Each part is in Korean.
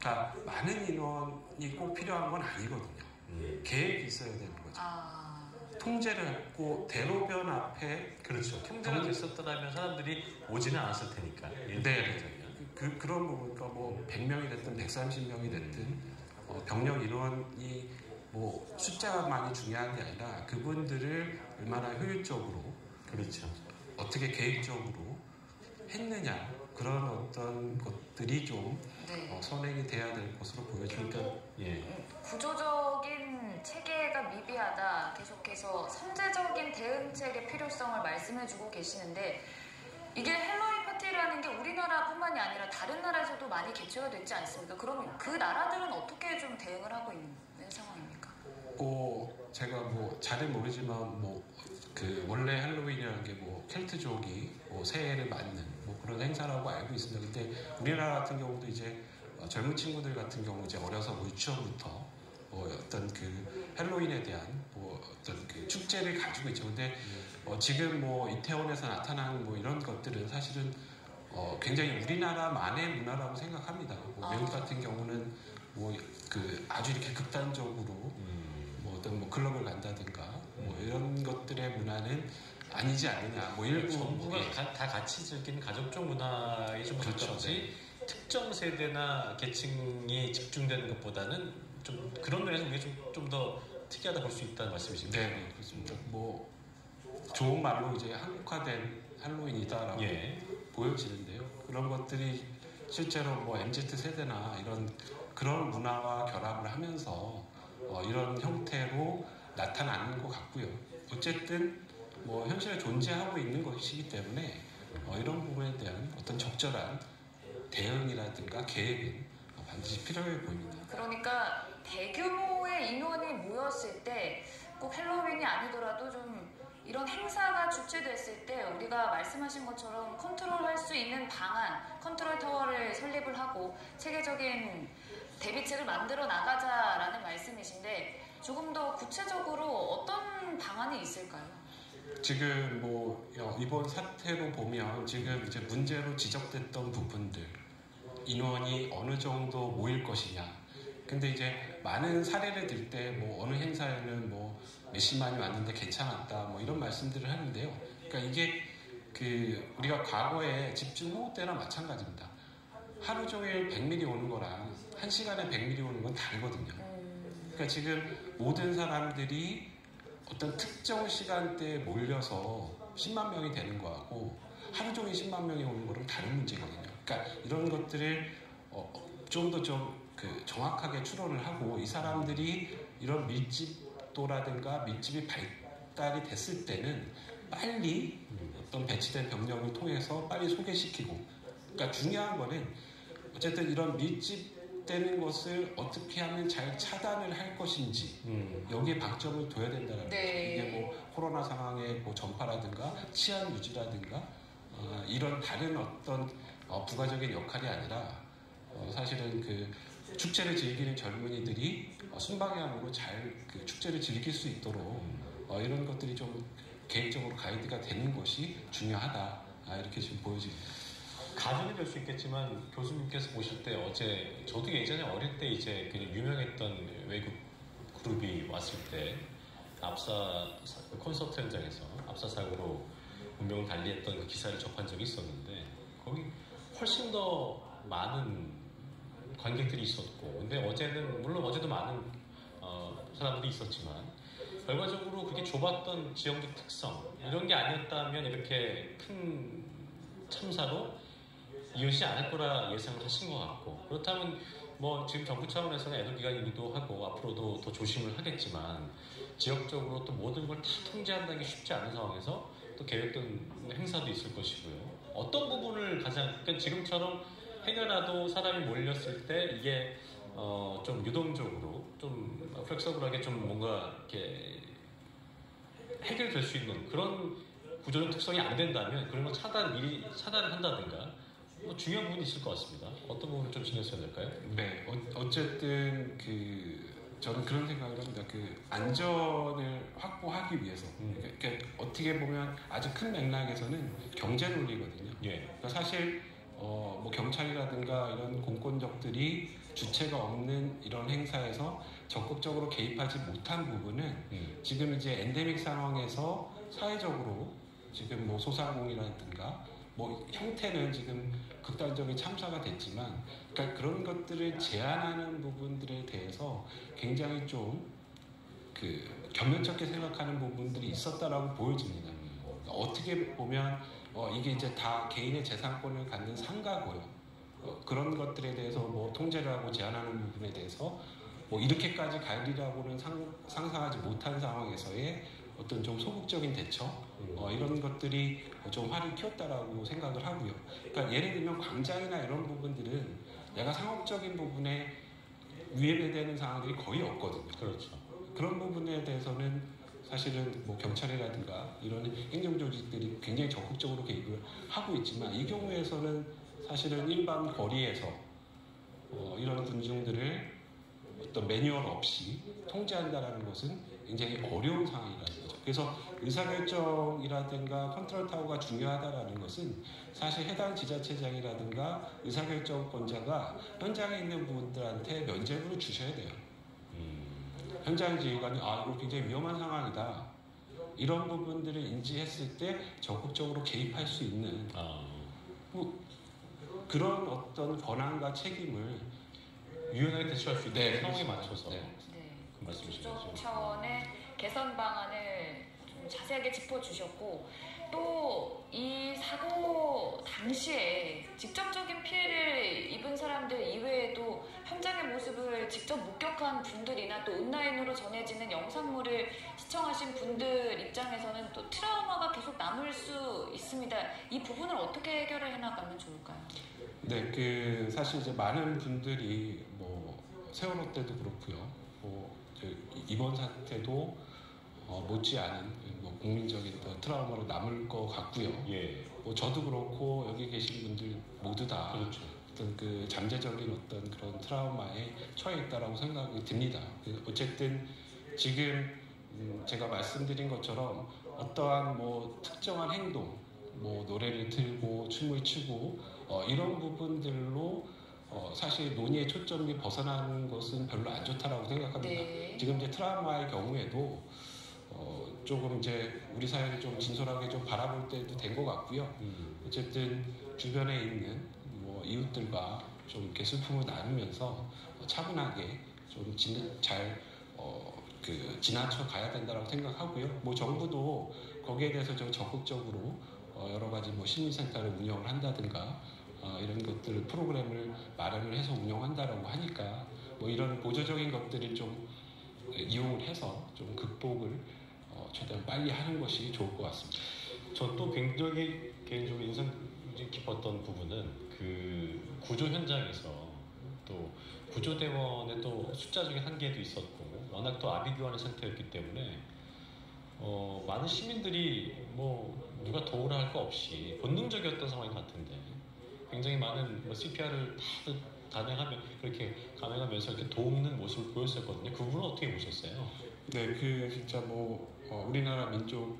그러니까 많은 인원이 꼭 필요한 건 아니거든요. 계획이 있어야 되는 거죠. 통제를 했고 대로변 앞에 그렇죠. 통제가 됐었더라면 사람들이 오지는 않았을 테니까. 네. 그런 부분, 그러니까 뭐 100명이 됐든 130명이 됐든 병력 인원이 뭐 숫자만이 중요한 게 아니라 그분들을 얼마나 효율적으로 그렇죠. 어떻게 계획적으로 했느냐 그런 어떤 것들이 좀 선행이 돼야 될 것으로 보여지니까 구조적인 체계가 미비하다 계속해서 선제적인 대응책의 필요성을 말씀해주고 계시는데 이게 헬로윈 파티라는 게 우리나라뿐만이 아니라 다른 나라에서도 많이 개최가 됐지 않습니까? 그럼 그 나라들은 어떻게 좀 대응을 하고 있는 상황입니까? 제가 뭐 잘은 모르지만 그 원래 할로윈이라는 게 뭐 켈트족이 새해를 맞는 그런 행사라고 알고 있습니다. 근데 우리나라 같은 경우도 이제 젊은 친구들 같은 경우 이제 어려서 유치원부터 어떤 그 할로윈에 대한 어떤 그 축제를 가지고 있죠. 근데 지금 이태원에서 나타나는 이런 것들은 사실은 굉장히 우리나라만의 문화라고 생각합니다. 외국 같은 경우는 그 아주 이렇게 극단적으로 어떤 클럽을 간다든가 이런 것들의 문화는 아니지 않느냐. 일부 전부가 다 같이 즐기는 가족적 문화에 좀 가깝지 특정 세대나 계층이 집중되는 것보다는 좀 그런 면에서 우리가 좀 더 특이하다 볼 수 있다는 말씀이신가요? 네, 그렇습니다. 좋은 말로 이제 한국화된 할로윈이다라고 보여지는데요. 그런 것들이 실제로 MZ 세대나 그런 문화와 결합을 하면서 이런 형태로 나타나는 것 같고요. 어쨌든 현실에 존재하고 있는 것이기 때문에 이런 부분에 대한 어떤 적절한 대응이라든가 계획은 반드시 필요해 보입니다. 그러니까 대규모의 인원이 모였을 때 꼭 헬로윈이 아니더라도 좀 이런 행사가 주최됐을 때 우리가 말씀하신 것처럼 컨트롤할 수 있는 방안, 컨트롤 타워를 설립을 하고 체계적인 대비책을 만들어 나가자라는 말씀이신데 조금 더 구체적으로 어떤 방안이 있을까요? 지금 이번 사태로 보면 지금 이제 문제로 지적됐던 부분들 인원이 어느 정도 모일 것이냐. 근데 이제 많은 사례를 들 때 어느 행사에는 몇십만이 왔는데 괜찮았다 이런 말씀들을 하는데요. 그러니까 이게 우리가 과거에 집중호우 때나 마찬가지입니다. 하루 종일 100mm 오는 거랑 1시간에 100mm 오는 건 다르거든요. 그러니까 지금 모든 사람들이 어떤 특정 시간대에 몰려서 10만 명이 되는 거하고 하루 종일 10만 명이 오는 거랑 다른 문제거든요. 그러니까 이런 것들을 좀 더 정확하게 추론을 하고 이 사람들이 이런 밀집도라든가 밀집이 발달이 됐을 때는 빨리 어떤 배치된 병력을 통해서 빨리 소개시키고 그러니까 중요한 거는 어쨌든 이런 밀집되는 것을 어떻게 하면 잘 차단을 할 것인지 여기에 방점을 둬야 된다는 거죠. 이게 코로나 상황의 전파라든가 치안 유지라든가 이런 다른 어떤 부가적인 역할이 아니라 사실은 축제를 즐기는 젊은이들이 순방향으로 잘 축제를 즐길 수 있도록 이런 것들이 좀 개인적으로 가이드가 되는 것이 중요하다 이렇게 지금 보여집니다. 가정이 될 수 있겠지만 교수님께서 보실 때 어제 저도 예전에 어릴 때 이제 유명했던 외국 그룹이 왔을 때 콘서트 현장에서 압사 사고로 운명을 달리했던 그 기사를 접한 적이 있었는데 거기 훨씬 더 많은 관객들이 있었고 근데 물론 어제도 많은 사람들이 있었지만 결과적으로 그게 좁았던 지역적 특성 이런 게 아니었다면 이렇게 큰 참사로 이어지지 않을 거라 예상을 하신 것 같고 그렇다면 지금 정부 차원에서는 애도 기간이기도 하고 앞으로도 더 조심을 하겠지만 지역적으로 또 모든 걸 다 통제한다는 게 쉽지 않은 상황에서 또 계획된 행사도 있을 것이고요. 어떤 부분을 그러니까 지금처럼 행여라도 사람이 몰렸을 때 이게 좀 유동적으로 좀 플렉서블하게 좀 뭔가 이렇게 해결될 수 있는 그런 구조적 특성이 안 된다면 그런 거 미리 차단을 한다든가 중요한 부분이 있을 것 같습니다. 어떤 부분을 좀 신경 써야 될까요? 네, 어쨌든 저는 그런 생각을 합니다. 안전을 확보하기 위해서 그러니까 어떻게 보면 아주 큰 맥락에서는 경제 논리거든요. 그러니까 사실 경찰이라든가 이런 공권력들이 주체가 없는 이런 행사에서 적극적으로 개입하지 못한 부분은 지금 이제 엔데믹 상황에서 사회적으로 지금 뭐 소상공이라든가 뭐 형태는 지금 극단적인 참사가 됐지만, 그러니까 그런 것들을 제한하는 부분들에 대해서 굉장히 좀 견면쩍게 생각하는 부분들이 있었다라고 보여집니다. 어떻게 보면 이게 이제 다 개인의 재산권을 갖는 상가고요. 그런 것들에 대해서 뭐 통제를 하고 제한하는 부분에 대해서 뭐 이렇게까지 가리라고는 상상하지 못한 상황에서의 어떤 좀 소극적인 대처 이런 것들이 좀 화를 키웠다라고 생각을 하고요. 그러니까 예를 들면 광장이나 이런 부분들은 내가 상업적인 부분에 위배되는 상황들이 거의 없거든요. 그렇죠. 그런 부분에 대해서는 사실은 뭐 경찰이라든가 이런 행정 조직들이 굉장히 적극적으로 개입을 하고 있지만, 이 경우에서는 사실은 일반 거리에서 이런 군중들을 어떤 매뉴얼 없이 통제한다라는 것은 굉장히 어려운 상황이라는 거죠. 그래서 의사결정이라든가 컨트롤 타워가 중요하다라는 것은 사실 해당 지자체장이라든가 의사결정권자가 현장에 있는 분들한테 면죄부를 주셔야 돼요. 현장 지휘관이 이거 굉장히 위험한 상황이다, 이런 부분들을 인지했을 때 적극적으로 개입할 수 있는 그런 어떤 권한과 책임을 유연하게 대처할 수 있는 상황에 맞춰서 그 말씀이신 거죠. 국적 차원의 개선 방안을 좀 자세하게 짚어주셨고, 또 이 사고 당시에 직접적인 피해를 입은 사람들 이외에도 현장의 모습을 직접 목격한 분들이나 또 온라인으로 전해지는 영상물을 시청하신 분들 입장에서는 또 트라우마가 계속 남을 수 있습니다. 이 부분을 어떻게 해결을 해나가면 좋을까요? 네, 사실 이제 많은 분들이 뭐 세월호 때도 그렇고요, 이번 사태도 못지않은 뭐 국민적인 트라우마로 남을 것 같고요. 예. 뭐 저도 그렇고 여기 계신 분들 모두 다 그렇죠. 어떤 잠재적인 어떤 그런 트라우마에 처해 있다라고 생각이 듭니다. 어쨌든 지금 제가 말씀드린 것처럼 어떠한 뭐 특정한 행동, 뭐 노래를 틀고 춤을 추고 이런 부분들로 사실 논의의 초점이 벗어나는 것은 별로 안 좋다라고 생각합니다. 네. 지금 이제 트라우마의 경우에도 조금 이제 우리 사회를 좀 진솔하게 좀 바라볼 때도 된 것 같고요. 어쨌든 주변에 있는 뭐 이웃들과 좀 이렇게 슬픔을 나누면서 차분하게 좀 지나쳐 가야 된다고 생각하고요. 뭐 정부도 거기에 대해서 좀 적극적으로 여러 가지 뭐 시민센터를 운영을 한다든가 이런 것들 프로그램을 마련을 해서 운영한다라고 하니까 뭐 이런 보조적인 것들을 좀 이용을 해서 좀 극복을 최대한 빨리 하는 것이 좋을 것 같습니다. 저 또 굉장히 개인적으로 인상 깊었던 부분은 그 구조 현장에서 또 구조대원의 또 숫자적인 한계도 있었고, 워낙 또 아비규환의 상태였기 때문에 많은 시민들이 뭐 누가 도우라 할 거 없이 본능적이었던 상황이 같은데, 굉장히 많은 뭐 CPR을 단행하며 그렇게 감행하면서 이렇게 돕는 모습을 보였었거든요. 그 부분은 어떻게 보셨어요? 네, 진짜 뭐 우리나라 민족이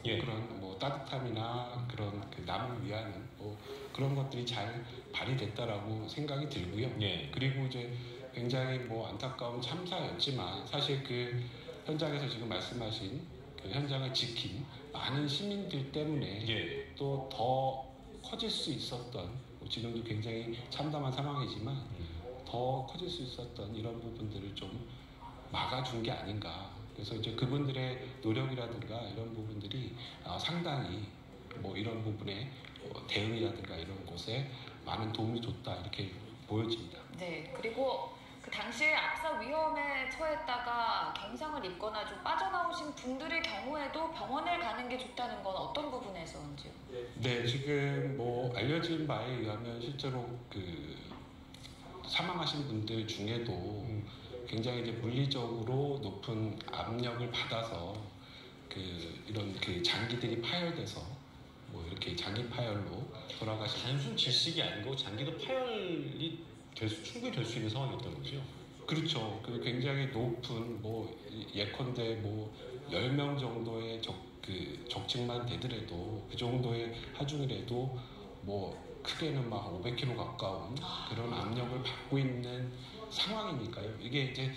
그런 뭐 따뜻함이나 그런 남을 위하는 뭐 그런 것들이 잘 발휘됐다라고 생각이 들고요. 그리고 이제 굉장히 뭐 안타까운 참사였지만 사실 그 현장에서 지금 말씀하신 그 현장을 지킨 많은 시민들 때문에 또 더 커질 수 있었던, 지금도 굉장히 참담한 상황이지만 더 커질 수 있었던 이런 부분들을 좀 막아준 게 아닌가. 그래서 이제 그분들의 노력이라든가 이런 부분들이 상당히 뭐 이런 부분에 대응이라든가 이런 곳에 많은 도움이 줬다, 이렇게 보여집니다. 네, 그리고 그 당시에 압사 위험에 처했다가 경상을 입거나 좀 빠져나오신 분들의 경우에도 병원에 가는 게 좋다는 건 어떤 부분에서인지요? 네, 지금 뭐 알려진 바에 의하면 실제로 그 사망하신 분들 중에도 굉장히 이제 물리적으로 높은 압력을 받아서 이런 장기들이 파열돼서 뭐 이렇게 장기 파열로 돌아가신, 단순 질식이 아니고 장기도 파열이 충분히 될 수 있는 상황이었던 거죠. 그렇죠. 굉장히 높은 뭐 예컨대 뭐 10명 정도의 적층만 되더라도 그 정도의 하중이라도 뭐 크게는 막 500kg 가까운 그런 압력을 받고 있는 상황이니까요. 이게 이제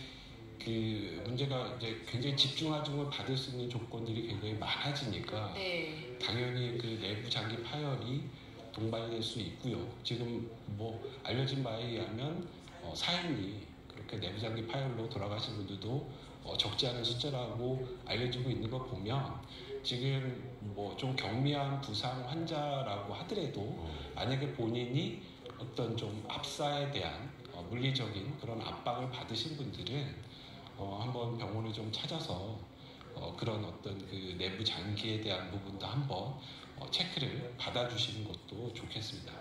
그 문제가 이제 굉장히 집중화증을 받을 수 있는 조건들이 굉장히 많아지니까 네. 당연히 그 내부 장기 파열이 동반될 수 있고요. 지금 뭐 알려진 바에 의하면 사인이 그렇게 내부 장기 파열로 돌아가신 분들도 적지 않은 숫자라고 알려지고 있는 거 보면 지금 뭐 좀 경미한 부상 환자라고 하더라도 만약에 본인이 어떤 좀 압사에 대한 물리적인 그런 압박을 받으신 분들은 한번 병원을 좀 찾아서 그런 어떤 그 내부 장기에 대한 부분도 한번 체크를 받아주시는 것도 좋겠습니다.